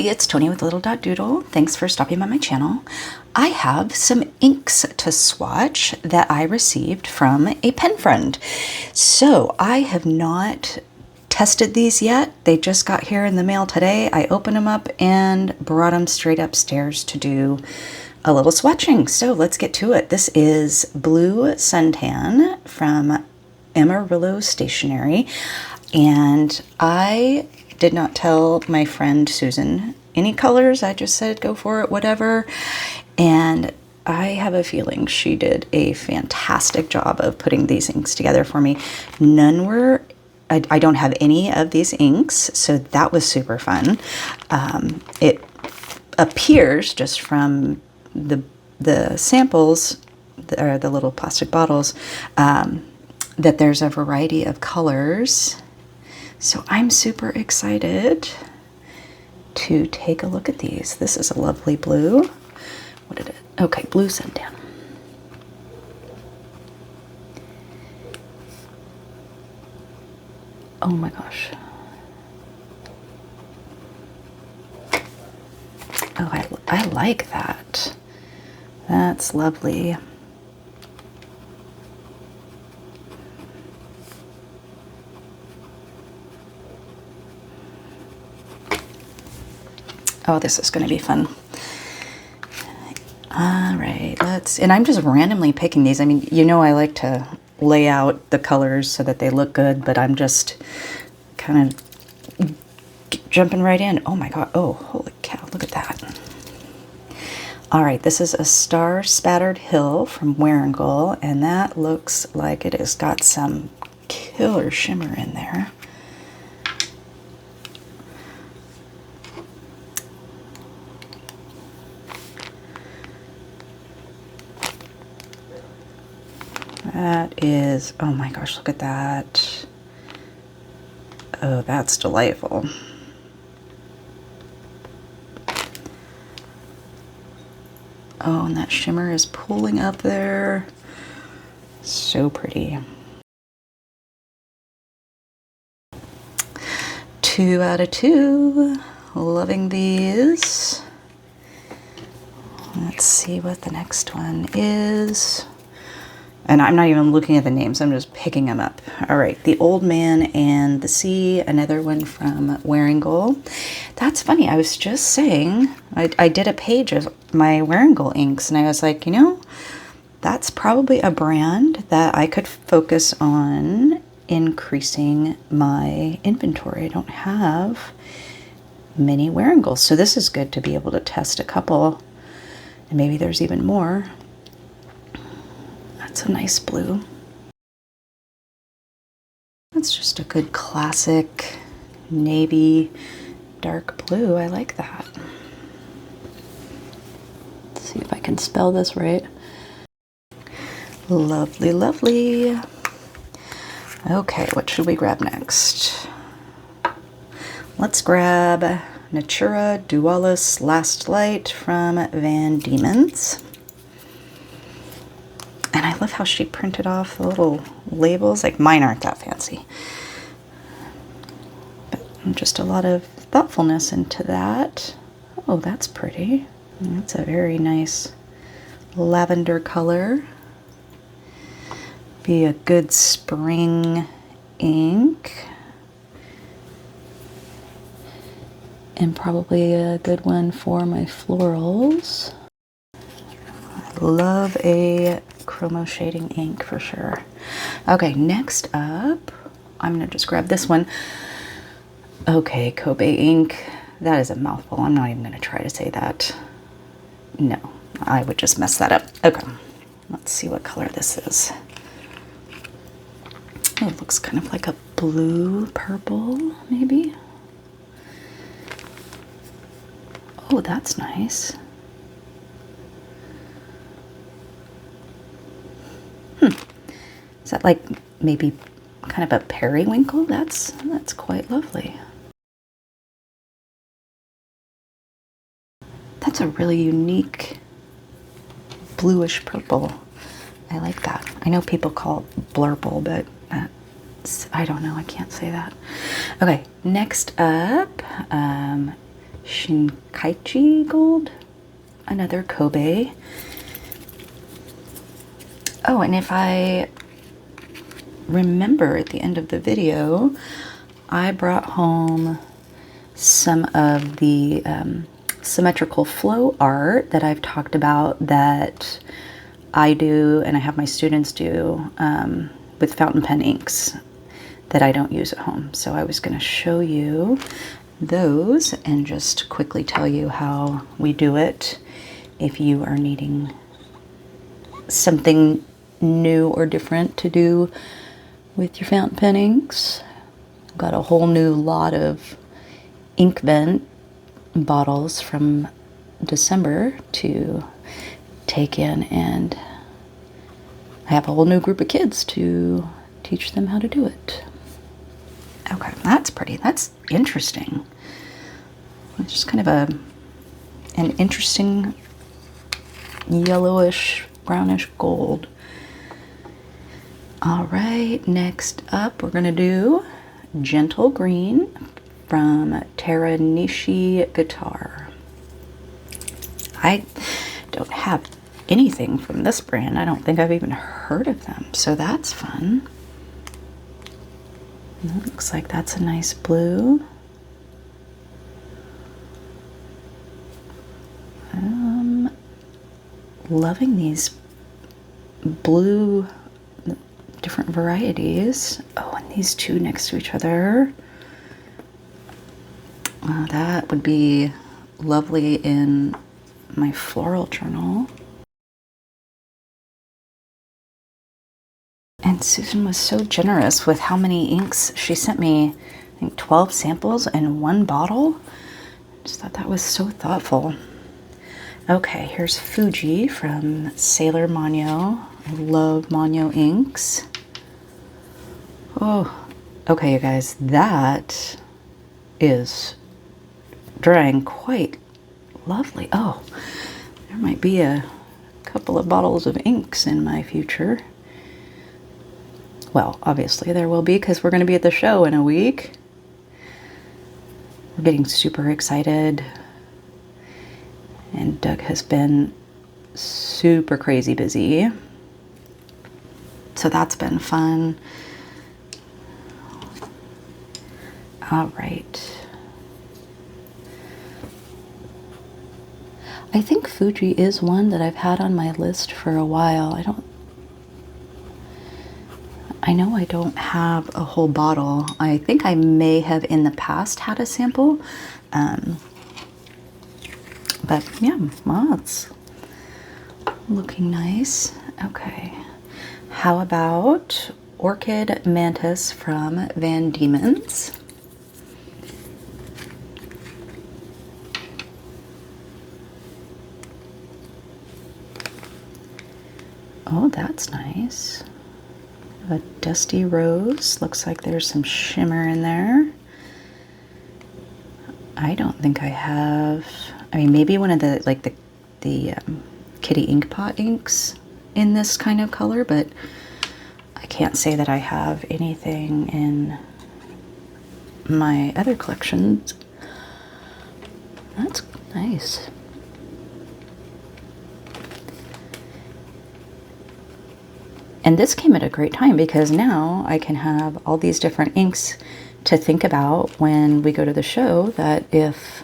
Hey, it's Tony with lidl.doodle. Thanks for stopping by my channel. I have some inks to swatch that I received from a pen friend. So I have not tested these yet. They just got here in the mail today. I opened them up and brought them straight upstairs to do a little swatching. So let's get to it. This is Blue Suntan from Amarillo Stationery, and I did not tell my friend Susan any colors. I just said go for it, whatever. And I have a feeling she did a fantastic job of putting these inks together for me. None were, I don't have any of these inks, so that was super fun. It appears just from the samples, or the little plastic bottles, that there's a variety of colors. So I'm super excited to take a look at these. This is a lovely blue. What did it? Okay, Blue Suntan. Oh my gosh. Oh, I like that. That's lovely. Oh, this is going to be fun. All right, and I'm just randomly picking these. I mean, you know, I like to lay out the colors so that they look good, but I'm just kind of jumping right in. Oh my God. Oh, holy cow. Look at that. All right, this is a Star Spattered Hill from Wearingle, and that looks like it has got some killer shimmer in there. That is, oh my gosh, look at that. Oh, that's delightful. Oh, and that shimmer is pulling up there. So pretty. 2 out of 2. Loving these. Let's see what the next one is. And I'm not even looking at the names, I'm just picking them up. All right, The Old Man and the Sea, another one from Wearingle. That's funny, I was just saying, I did a page of my Wearingle inks, and I was like, you know, that's probably a brand that I could focus on increasing my inventory. I don't have many Wearingles, so this is good to be able to test a couple, and maybe there's even more. That's a nice blue. That's just a good classic navy dark blue. I like that. Let's see if I can spell this right. Lovely, lovely. Okay, what should we grab next? Let's grab Natura Dualis Last Light from Van Diemen's. And I love how she printed off the little labels. Like, mine aren't that fancy. But just a lot of thoughtfulness into that. Oh, that's pretty. That's a very nice lavender color. Be a good spring ink. And probably a good one for my florals. I love a chromo shading ink for sure. Okay, next up, I'm gonna just grab this one. Okay, Kobe ink. That is a mouthful. I'm not even gonna try to say that. No, I would just mess that up. Okay, let's see what color this is. Oh, it looks kind of like a blue purple, maybe. Oh, that's nice. Is that like maybe kind of a periwinkle? That's quite lovely. That's a really unique bluish purple. I like that. I know people call it blurple, but I don't know. I can't say that. Okay, next up, Shinkaichi gold, another Kobe. Oh, and if I remember at the end of the video, I brought home some of the symmetrical flow art that I've talked about that I do and I have my students do with fountain pen inks that I don't use at home. So I was going to show you those and just quickly tell you how we do it if you are needing something new or different to do with your fountain pen inks. Got a whole new lot of ink vent bottles from December to take in, and I have a whole new group of kids to teach them how to do it. Okay, that's pretty. That's interesting. It's just kind of an interesting yellowish, brownish gold. All right, next up we're going to do Gentle Green from Teranishi Guitar. I don't have anything from this brand. I don't think I've even heard of them, so that's fun. And it looks like that's a nice blue. Loving these blue different varieties. Oh, and these two next to each other. That would be lovely in my floral journal. And Susan was so generous with how many inks she sent me. I think 12 samples in one bottle. Just thought that was so thoughtful. Okay, here's Fuji from Sailor Manyo. I love Manyo inks. Oh, okay, you guys, that is drying quite lovely. Oh, there might be a couple of bottles of inks in my future. Well, obviously there will be because we're going to be at the show in a week. We're getting super excited. And Doug has been super crazy busy. So that's been fun. All right. I think Fuji is one that I've had on my list for a while. I know I don't have a whole bottle. I think I may have in the past had a sample. But yeah, well, it's looking nice. Okay. How about Orchid Mantis from Van Diemen's? Oh, that's nice. A dusty rose. Looks like there's some shimmer in there. I don't think I have. I mean, maybe one of the like the Kitty Ink Pot inks in this kind of color, but I can't say that I have anything in my other collections. That's nice. And this came at a great time because now I can have all these different inks to think about when we go to the show, that if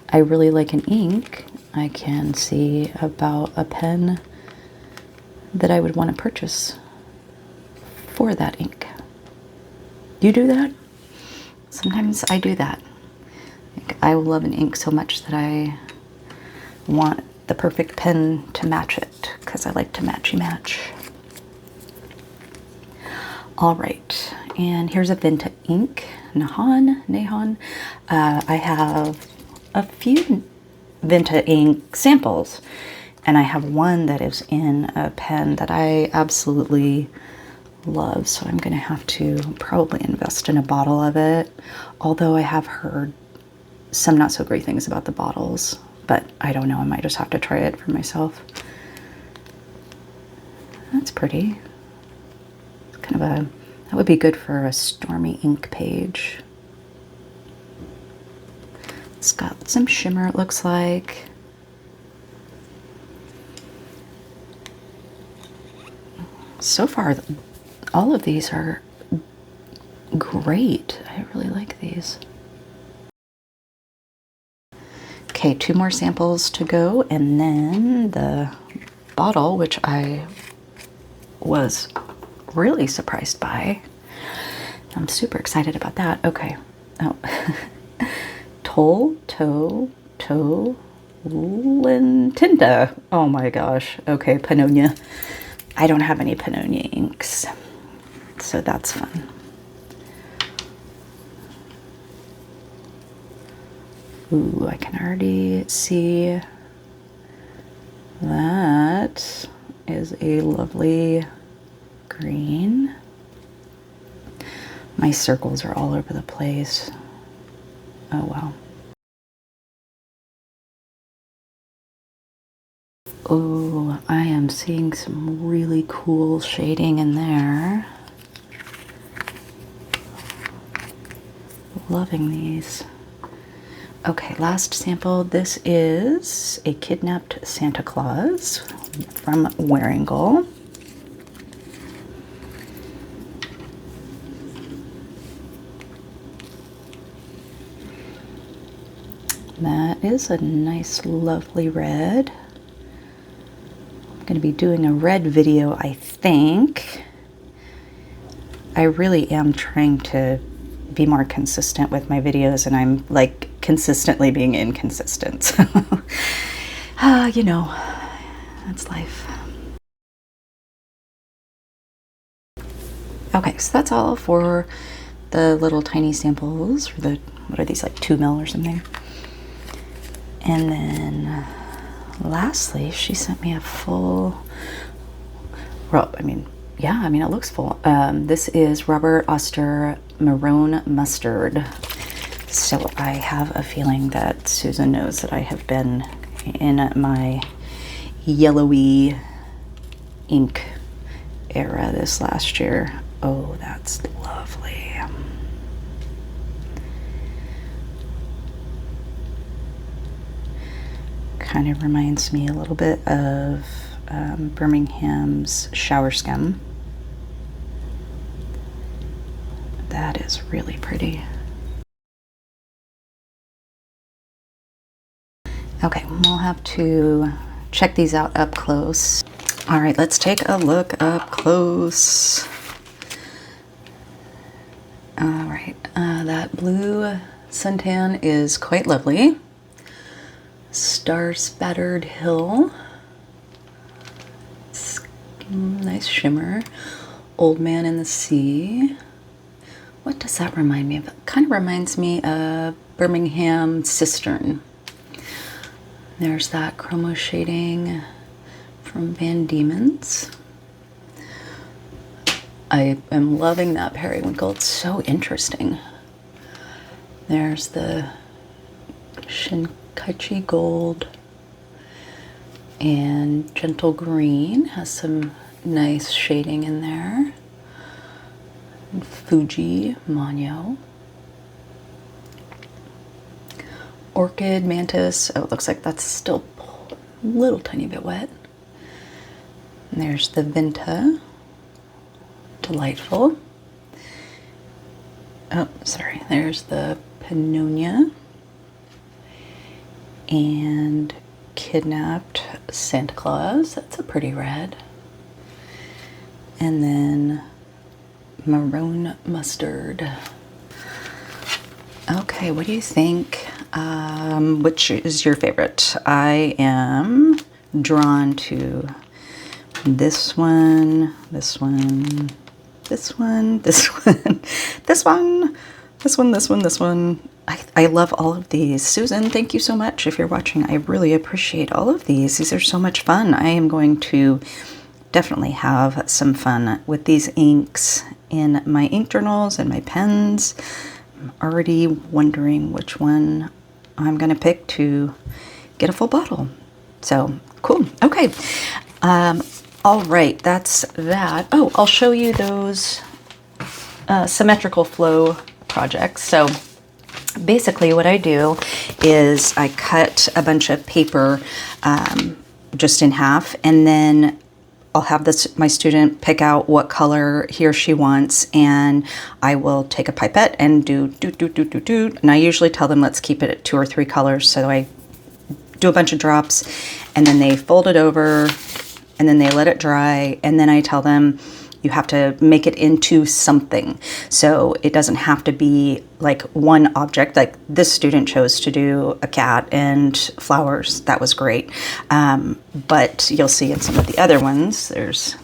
I really like an ink, I can see about a pen that I would want to purchase for that ink. Do you do that? Sometimes I do that. Like, I love an ink so much that I want the perfect pen to match it because I like to matchy match. All right, and here's a Vinta ink, Nahon. I have a few Vinta ink samples, and I have one that is in a pen that I absolutely love, so I'm gonna have to probably invest in a bottle of it, although I have heard some not so great things about the bottles, but I don't know, I might just have to try it for myself. That's pretty. Kind of that would be good for a stormy ink page. It's got some shimmer, it looks like. So far, all of these are great. I really like these. Okay, 2 more samples to go, and then the bottle, which I was really surprised by. I'm super excited about that. Okay. Oh. Tinta. Oh my gosh. Okay, Pannonia. I don't have any Pannonia inks, so that's fun. Ooh, I can already see that is a lovely green. My circles are all over the place. Oh well. Oh, I am seeing some really cool shading in there. Loving these. Okay, last sample. This is a Kidnapped Santa Claus from Wearingle. That is a nice, lovely red. I'm going to be doing a red video, I think. I really am trying to be more consistent with my videos, and I'm like consistently being inconsistent. So, you know, that's life. Okay, so that's all for the little tiny samples for the, what are these, like 2 ml or something? And then lastly, she sent me a full, well, I mean, yeah, I mean, it looks full. This is Robert Oster Maroon Mustard. So I have a feeling that Susan knows that I have been in my yellowy ink era this last year. Oh, that's lovely. Kind of reminds me a little bit of Birmingham's Shower Scum. That is really pretty. Okay, we'll have to check these out up close. All right, let's take a look up close. All right, that blue suntan is quite lovely. Star Spattered Hill. Nice shimmer. Old Man in the Sea. What does that remind me of? It kind of reminds me of Birmingham Cistern. There's that chromo shading from Van Diemen's. I am loving that periwinkle. It's so interesting. There's the Shinkichi Gold and Gentle Green. Has some nice shading in there. And Fuji Manyo. Orchid Mantis. Oh, it looks like that's still a little tiny bit wet. And there's the Vinta. Delightful. Oh, sorry. There's the Pannonia. And Kidnapped Santa Claus. That's a pretty red. And then Maroon Mustard. Okay, what do you think? Which is your favorite? I am drawn to this one, this one, this one, this one, this one, this one, this one, this one. I love all of these. Susan, thank you so much if you're watching. I really appreciate all of these. These are so much fun. I am going to definitely have some fun with these inks in my ink journals and my pens. I'm already wondering which one I'm going to pick to get a full bottle. So cool. Okay. All right. That's that. Oh, I'll show you those symmetrical flow projects. So Basically what I do is I cut a bunch of paper just in half, and then I'll have my student pick out what color he or she wants, and I will take a pipette and do, and I usually tell them let's keep it at 2 or 3 colors. So I do a bunch of drops, and then they fold it over, and then they let it dry, and then I tell them you have to make it into something. So it doesn't have to be like one object. Like this student chose to do a cat and flowers. That was great. But you'll see in some of the other ones, there's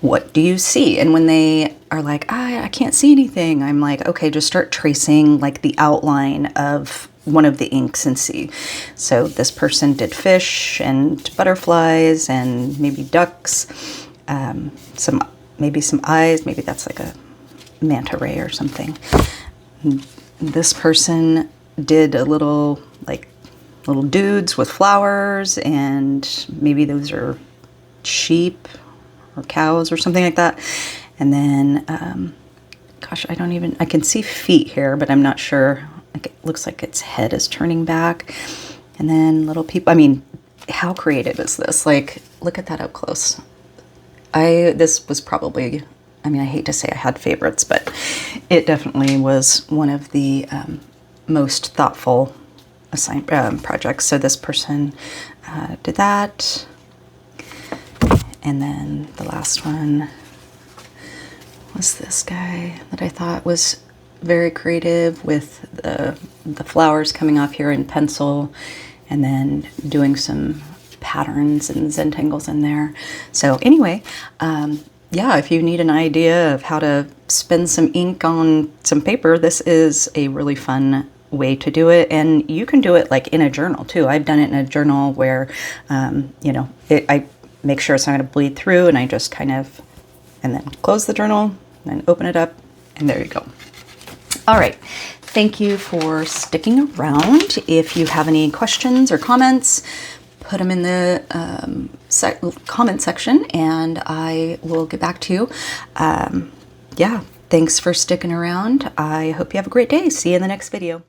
what do you see? And when they are like, I can't see anything, I'm like, okay, just start tracing like the outline of one of the inks and see. So this person did fish and butterflies and maybe ducks, maybe some eyes, maybe that's like a manta ray or something. This person did a little dudes with flowers, and maybe those are sheep or cows or something like that. And then, gosh, I can see feet here, but I'm not sure. Like it looks like its head is turning back. And then little people, I mean, how creative is this? Like, look at that up close. This was probably, I mean, I hate to say I had favorites, but it definitely was one of the most thoughtful projects. So this person did that. And then the last one was this guy that I thought was very creative with the flowers coming off here in pencil, and then doing some patterns and Zentangles in there. So anyway, yeah, if you need an idea of how to spin some ink on some paper, this is a really fun way to do it. And you can do it like in a journal too. I've done it in a journal where, you know, I make sure it's not going to bleed through, and I just kind of, and then close the journal and open it up, and there you go. All right. Thank you for sticking around. If you have any questions or comments, put them in the comment section, and I will get back to you. Yeah, thanks for sticking around. I hope you have a great day. See you in the next video.